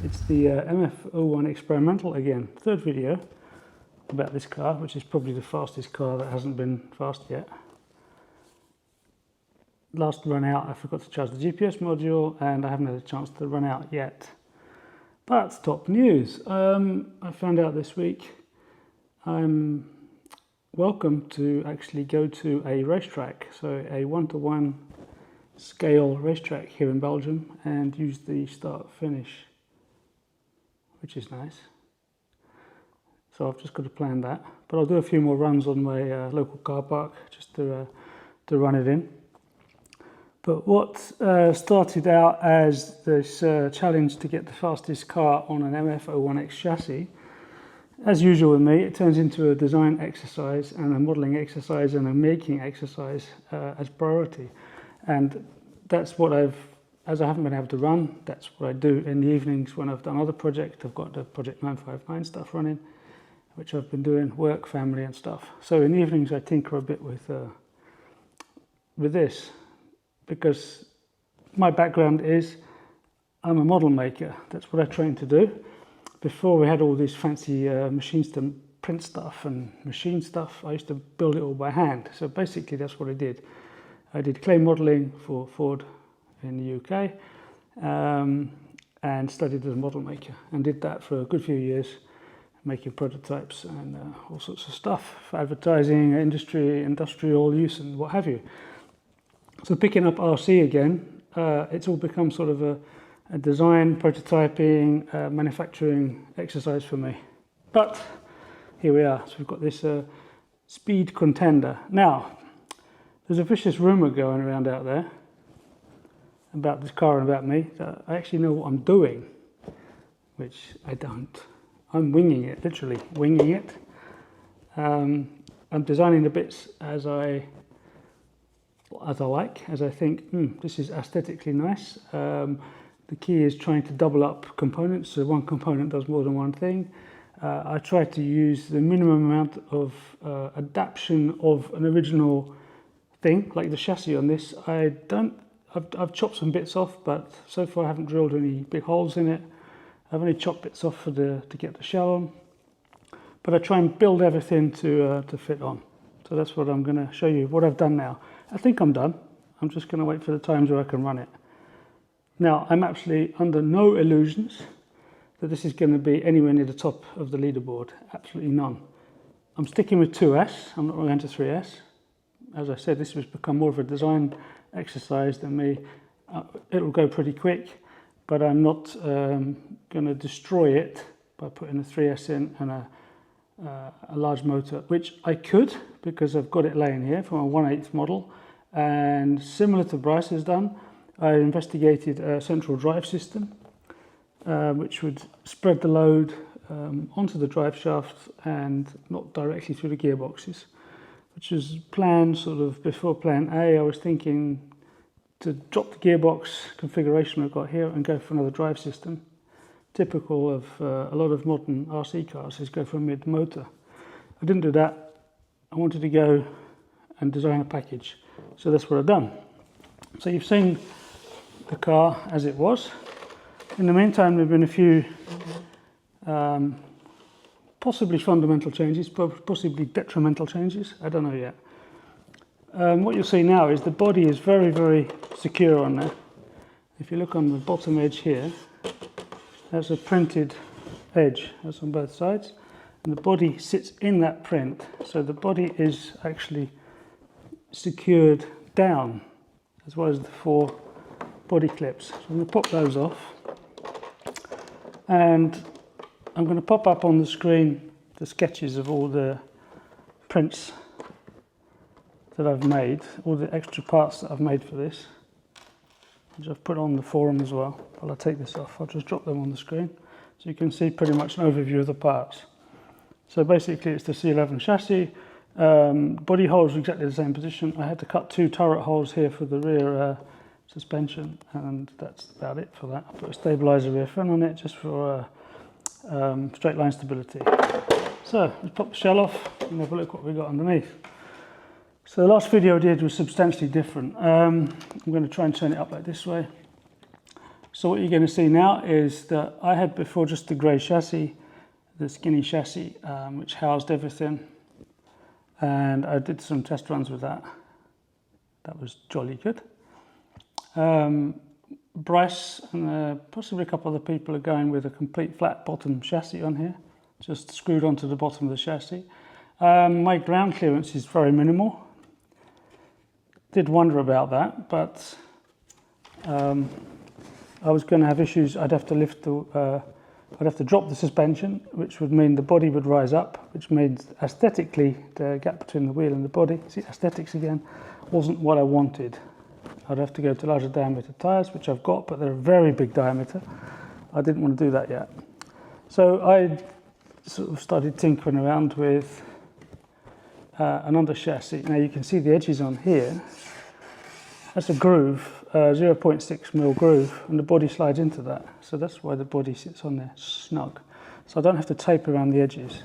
It's the MF01Xperimental again, third video about this car, which is probably the fastest car that hasn't been fast yet. Last run out I forgot to charge the GPS module and I haven't had a chance to run out yet. But top news, I found out this week I'm welcome to actually go to a racetrack, so a 1-to-1 scale racetrack here in Belgium, and use the start finish, which is nice. So I've just got to plan that, but I'll do a few more runs on my local car park just to run it in. But what started out as this challenge to get the fastest car on an MF01X chassis, as usual with me, it turns into a design exercise and a modelling exercise and a making exercise as priority. And that's what as I haven't been able to run, that's what I do in the evenings when I've done other projects. I've got the Project 959 stuff running, which I've been doing, work, family and stuff. So in the evenings I tinker a bit with this, because my background is I'm a model maker. That's what I trained to do. Before we had all these fancy machines to print stuff and machine stuff, I used to build it all by hand. So basically that's what I did. I did clay modelling for Ford in the UK and studied as a model maker and did that for a good few years, making prototypes and all sorts of stuff for advertising, industry, industrial use and what have you. So picking up RC again, it's all become sort of a design, prototyping, manufacturing exercise for me. But here we are. So we've got this speed contender. Now, there's a vicious rumour going around out there about this car and about me that I actually know what I'm doing, which I don't. I'm winging it, literally winging it. I'm designing the bits as I like, as I think, this is aesthetically nice. The key is trying to double up components, so one component does more than one thing. I try to use the minimum amount of adaptation of an original thing, like the chassis on this. I've chopped some bits off, but so far I haven't drilled any big holes in it. I've only chopped bits off to get the shell on, but I try and build everything to fit on. So that's what I'm going to show you, what I've done now. I think I'm done. I'm just going to wait for the times where I can run it. Now, I'm actually under no illusions that this is going to be anywhere near the top of the leaderboard. Absolutely none. I'm sticking with 2S. I'm not going to 3S. As I said, this has become more of a design exercise than me. It'll go pretty quick, but I'm not going to destroy it by putting a 3S in and a large motor, which I could, because I've got it laying here from a 1/8 model. And similar to Bryce has done, I investigated a central drive system, which would spread the load onto the drive shaft and not directly through the gearboxes, which was planned sort of before plan A. I was thinking to drop the gearbox configuration I've got here and go for another drive system. Typical of a lot of modern RC cars is go for a mid motor. I didn't do that. I wanted to go and design a package. So that's what I've done. So you've seen the car as it was. In the meantime, there have been a few possibly fundamental changes, possibly detrimental changes. I don't know yet. What you'll see now is the body is very, very secure on there. If you look on the bottom edge here, there's a printed edge. That's on both sides. And the body sits in that print. So the body is actually secured down, as well as the 4 body clips. So I'm going to pop those off. And I'm going to pop up on the screen the sketches of all the prints that I've made, all the extra parts that I've made for this, which I've put on the forum as well. While I take this off, I'll just drop them on the screen so you can see pretty much an overview of the parts. So basically it's the C11 chassis. Body holes are exactly the same position. I had to cut 2 turret holes here for the rear suspension, and that's about it for that. I put a stabilizer rear fin on it just for straight line stability. So let's pop the shell off and have a look what we got underneath. So the last video I did was substantially different. I'm going to try and turn it up like this way. So what you're going to see now is that I had before just the grey chassis, the skinny chassis, which housed everything, and I did some test runs with that. That was jolly good. Bryce and possibly a couple other people are going with a complete flat bottom chassis on here, just screwed onto the bottom of the chassis. My ground clearance is very minimal. Did wonder about that, but I was going to have issues. I'd have to lift the, I'd have to drop the suspension, which would mean the body would rise up, which means aesthetically the gap between the wheel and the body, see aesthetics again, wasn't what I wanted. I'd have to go to larger diameter tyres, which I've got, but they're a very big diameter. I didn't want to do that yet. So I sort of started tinkering around with an under chassis. Now you can see the edges on here. That's a groove, 0.6mm groove, and the body slides into that. So that's why the body sits on there snug. So I don't have to tape around the edges.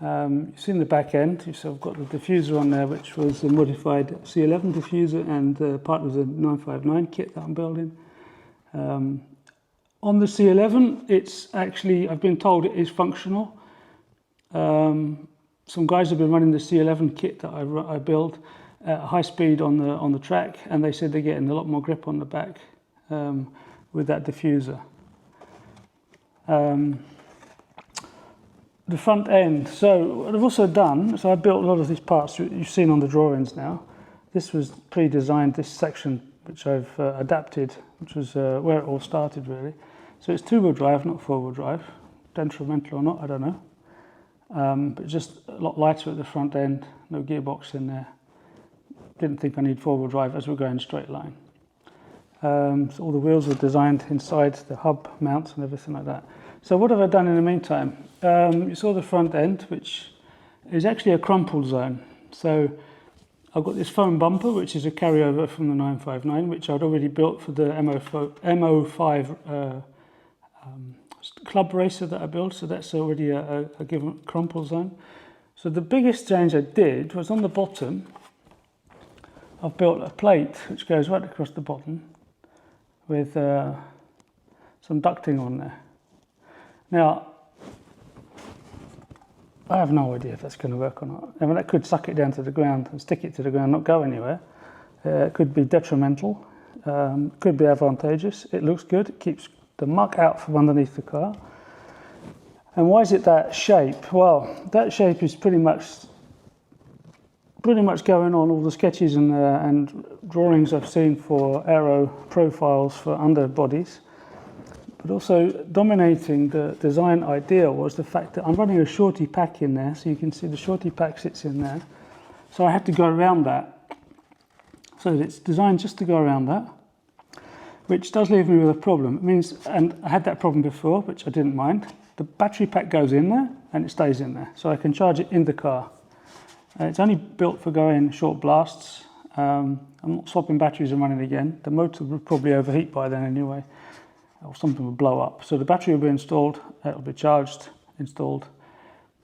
You've seen the back end, so I've got the diffuser on there, which was a modified C11 diffuser and part of the 959 kit that I'm building. On the C11, it's actually, I've been told it is functional. Some guys have been running the C11 kit that I built at high speed on the track, and they said they're getting a lot more grip on the back with that diffuser. The front end, so what I've also done, so I built a lot of these parts you've seen on the drawings now. This was pre-designed, this section, which I've adapted, which was where it all started really. So it's two-wheel drive, not four-wheel drive. Detrimental or not, I don't know. But just a lot lighter at the front end, no gearbox in there. Didn't think I need four-wheel drive as we're going straight line. So all the wheels were designed inside the hub mounts and everything like that. So what have I done in the meantime? You saw the front end, which is actually a crumple zone. So I've got this foam bumper, which is a carryover from the 959, which I'd already built for the MF05 club racer that I built. So that's already a given crumple zone. So the biggest change I did was on the bottom. I've built a plate which goes right across the bottom with some ducting on there. Now, I have no idea if that's going to work or not. I mean, that could suck it down to the ground and stick it to the ground, not go anywhere. It could be detrimental, could be advantageous. It looks good, it keeps the muck out from underneath the car. And why is it that shape? Well, that shape is pretty much going on all the sketches and drawings I've seen for aero profiles for underbodies. But also dominating the design idea was the fact that I'm running a shorty pack in there, so you can see the shorty pack sits in there. So I had to go around that. So it's designed just to go around that, which does leave me with a problem. It means, and I had that problem before, which I didn't mind. The battery pack goes in there and it stays in there, so I can charge it in the car. It's only built for going short blasts. I'm not swapping batteries and running again. The motor would probably overheat by then anyway, or something will blow up. So the battery will be installed, it will be charged, installed.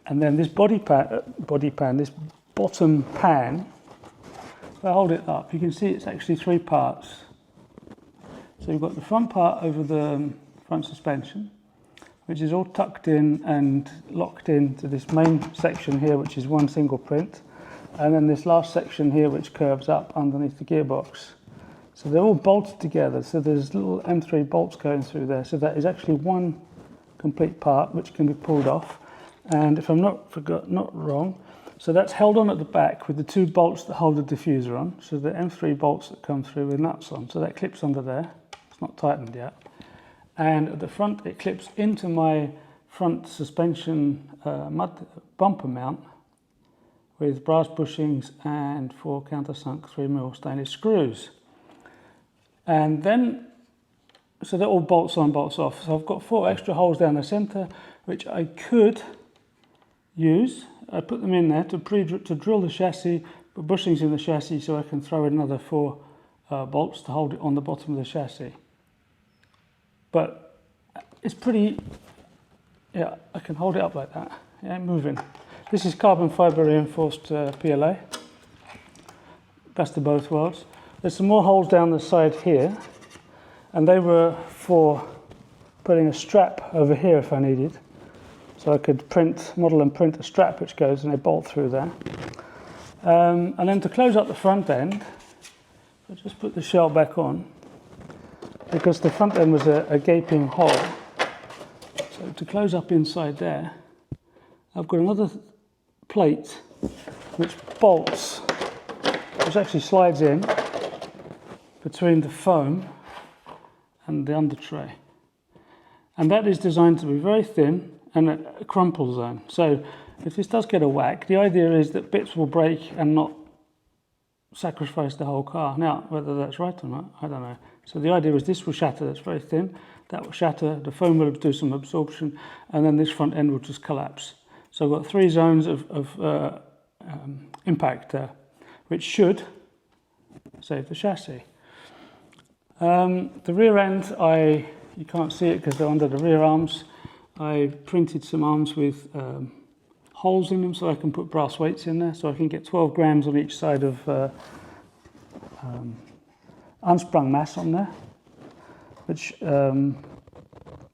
And then this this bottom pan, if I hold it up, you can see it's actually three parts. So you've got the front part over the front suspension, which is all tucked in and locked into this main section here, which is one single print. And then this last section here, which curves up underneath the gearbox. So they're all bolted together, so there's little M3 bolts going through there. So that is actually one complete part which can be pulled off. And if I'm not wrong, so that's held on at the back with the two bolts that hold the diffuser on. So the M3 bolts that come through with nuts on. So that clips under there. It's not tightened yet. And at the front, it clips into my front suspension mud bumper mount with brass bushings and 4 countersunk 3mm stainless screws. And then, so they're all bolts on, bolts off. So I've got 4 extra holes down the center, which I could use. I put them in there to drill the chassis, put bushings in the chassis so I can throw in another 4 bolts to hold it on the bottom of the chassis. But it's pretty, yeah, I can hold it up like that. It ain't moving. This is carbon fibre reinforced PLA. Best of both worlds. There's some more holes down the side here. and they were for putting a strap over here if I needed. So I could model and print a strap which goes and they bolt through there. And then to close up the front end, I'll just put the shell back on, because the front end was a gaping hole. So to close up inside there, I've got another plate which bolts, which actually slides in between the foam and the under tray. And that is designed to be very thin and a crumple zone. So if this does get a whack, the idea is that bits will break and not sacrifice the whole car. Now, whether that's right or not, I don't know. So the idea is this will shatter, that's very thin, that will shatter, the foam will do some absorption, and then this front end will just collapse. So I've got 3 zones of impact there, which should save the chassis. The rear end, you can't see it because they're under the rear arms. I printed some arms with holes in them so I can put brass weights in there, so I can get 12 grams on each side of unsprung mass on there, which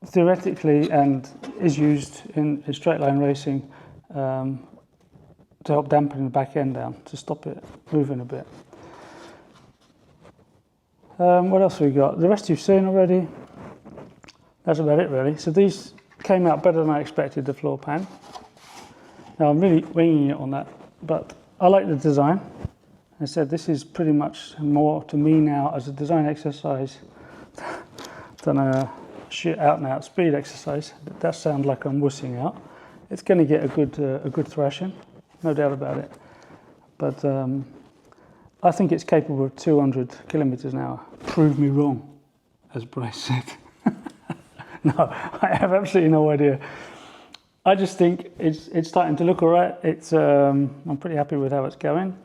theoretically and is used in straight line racing to help dampen the back end down, to stop it moving a bit. What else have we got? The rest you've seen already. That's about it really. So these came out better than I expected, the floor pan. Now I'm really winging it on that, but I like the design. I said this is pretty much more to me now as a design exercise than a shit out and out speed exercise. It does sound like I'm wussing out. It's going to get a good thrashing, no doubt about it. But I think it's capable of 200 kilometers an hour. Prove me wrong, as Bryce said. No, I have absolutely no idea. I just think it's starting to look all right. I'm pretty happy with how it's going.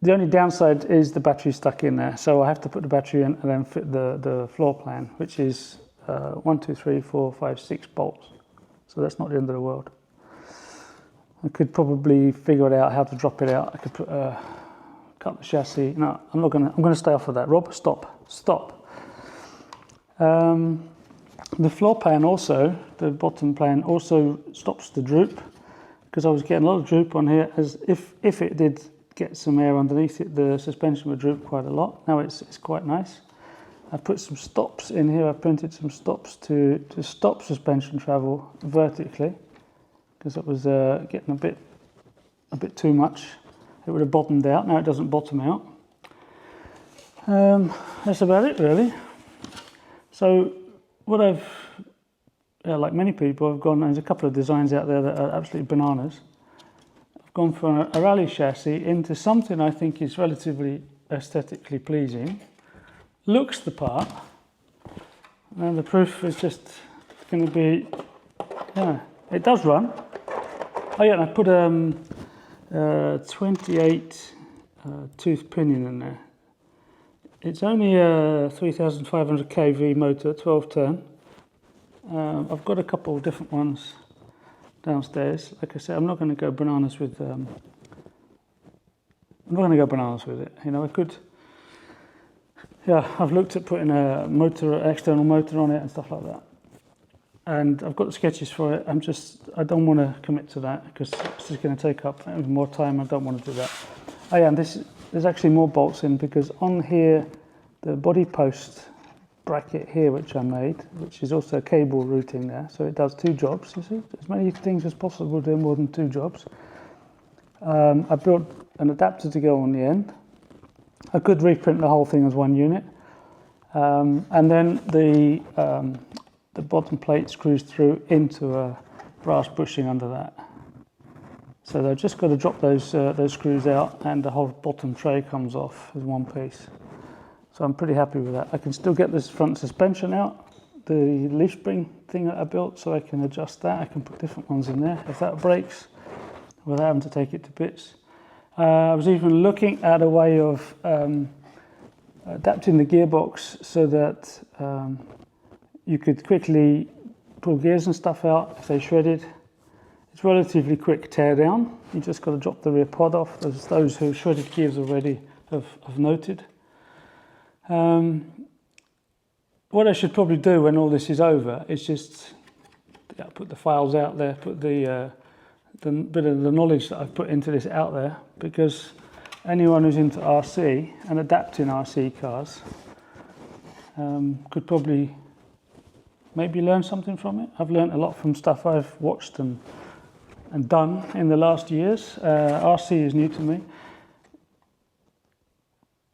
The only downside is the battery stuck in there, so I have to put the battery in and then fit the floor plan, which is 1, 2, 3, 4, 5, 6 bolts. So that's not the end of the world. I could probably figure it out how to drop it out. I could cut the chassis. No, I'm gonna stay off of that. Rob, stop. The floor pan also, the bottom plan also stops the droop, because I was getting a lot of droop on here. As if it did get some air underneath it, the suspension would droop quite a lot. Now it's quite nice. I've put some stops in here. I've printed some stops to stop suspension travel vertically, because it was getting a bit too much. It would have bottomed out. Now it doesn't bottom out. That's about it really. So what like many people, I've gone, there's a couple of designs out there that are absolutely bananas. I've gone from a rally chassis into something I think is relatively aesthetically pleasing, looks the part, and the proof is just going to be, yeah, it does run. Oh yeah, and I put a 28 tooth pinion in there. It's only a 3,500 kV motor, 12 turn. I've got a couple of different ones downstairs. Like I said, I'm not going to go bananas with. I'm not going to go bananas with it. You know, I could. Yeah, I've looked at putting a motor, external motor on it and stuff like that. And I've got the sketches for it. I don't want to commit to that because it's just going to take up more time. I don't want to do that. Oh yeah, and there's actually more bolts in, because on here, the body post bracket here, which I made, which is also cable routing there, so it does 2 jobs. You see, as many things as possible do more than 2 jobs. I built an adapter to go on the end. I could reprint the whole thing as one unit, and then the bottom plate screws through into a brass bushing under that. So they've just got to drop those screws out, and the whole bottom tray comes off as one piece. So I'm pretty happy with that. I can still get this front suspension out, the leaf spring thing that I built, so I can adjust that. I can put different ones in there if that breaks, without having to take it to bits. I was even looking at a way of adapting the gearbox so that you could quickly pull gears and stuff out if they shredded. It's relatively quick tear down. You just got to drop the rear pod off, as those who shredded gears already have noted. What I should probably do when all this is over is just put the files out there, put the bit of the knowledge that I've put into this out there, because anyone who's into RC and adapting RC cars could probably maybe learn something from it. I've learned a lot from stuff I've watched and done in the last years. RC is new to me.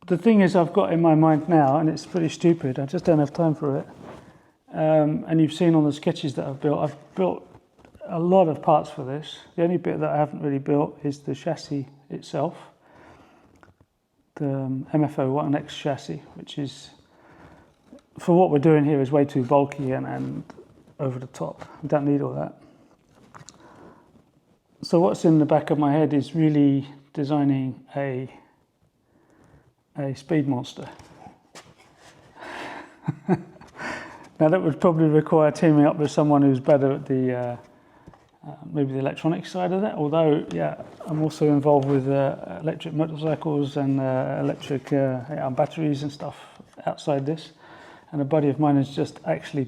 The thing is, I've got in my mind now, and it's pretty stupid, I just don't have time for it. And you've seen on the sketches that I've built a lot of parts for this. The only bit that I haven't really built is the chassis itself, the MF01X chassis, which is, for what we're doing here, is way too bulky and over the top. I don't need all that. So what's in the back of my head is really designing a speed monster. Now that would probably require teaming up with someone who's better at the maybe the electronic side of that, although yeah, I'm also involved with electric motorcycles and electric batteries and stuff outside this. And a buddy of mine has just actually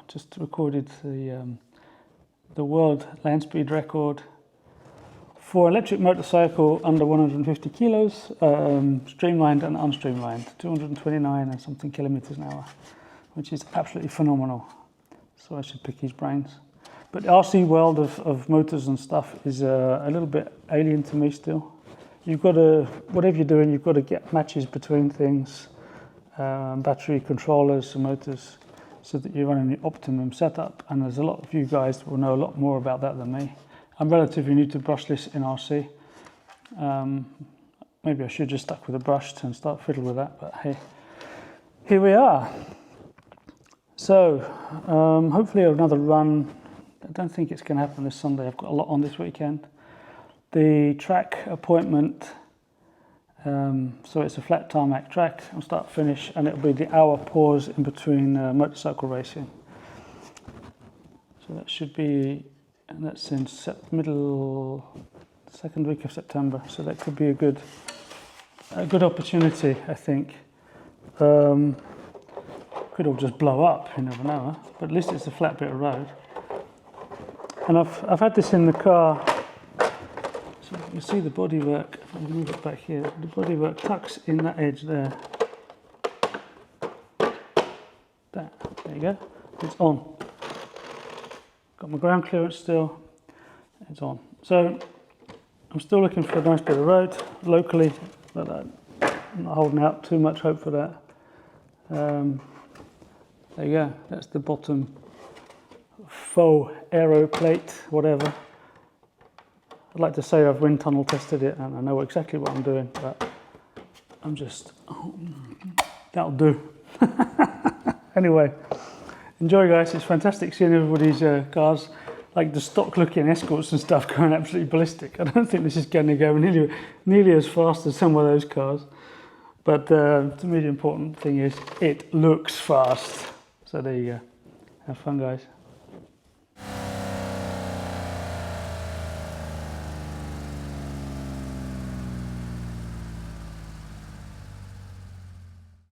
just recorded the world land speed record for electric motorcycle under 150 kilos, streamlined and unstreamlined, 229 and something kilometers an hour, which is absolutely phenomenal. So I should pick his brains. But the RC world of motors and stuff is a little bit alien to me still. You've got to, whatever you're doing, you've got to get matches between things, battery controllers and motors, so that you're running the optimum setup. And there's a lot of you guys that will know a lot more about that than me. I'm relatively new to brushless in RC. Maybe I should just stuck with a brush and start fiddle with that, but hey, here we are. So hopefully another run. I don't think it's going to happen this Sunday. I've got a lot on this weekend. The track appointment, so it's a flat tarmac track from start to finish, and it'll be the hour pause in between motorcycle racing. So that should be, and that's in second week of September. So that could be a good opportunity, I think. Could all just blow up, you never know, huh? But at least it's a flat bit of road. And I've had this in the car, so you see the bodywork. If I move it back here, the bodywork tucks in that edge there. There you go. It's on. Got my ground clearance still. It's on. So I'm still looking for a nice bit of road locally, but I'm not holding out too much hope for that. There you go. That's the bottom faux aero plate, whatever. I'd like to say I've wind tunnel tested it and I know exactly what I'm doing, but I'm just, that'll do. Anyway, enjoy guys, it's fantastic seeing everybody's cars, like the stock looking Escorts and stuff going absolutely ballistic. I don't think this is going to go nearly as fast as some of those cars, but to me the important thing is it looks fast. So there you go, have fun guys.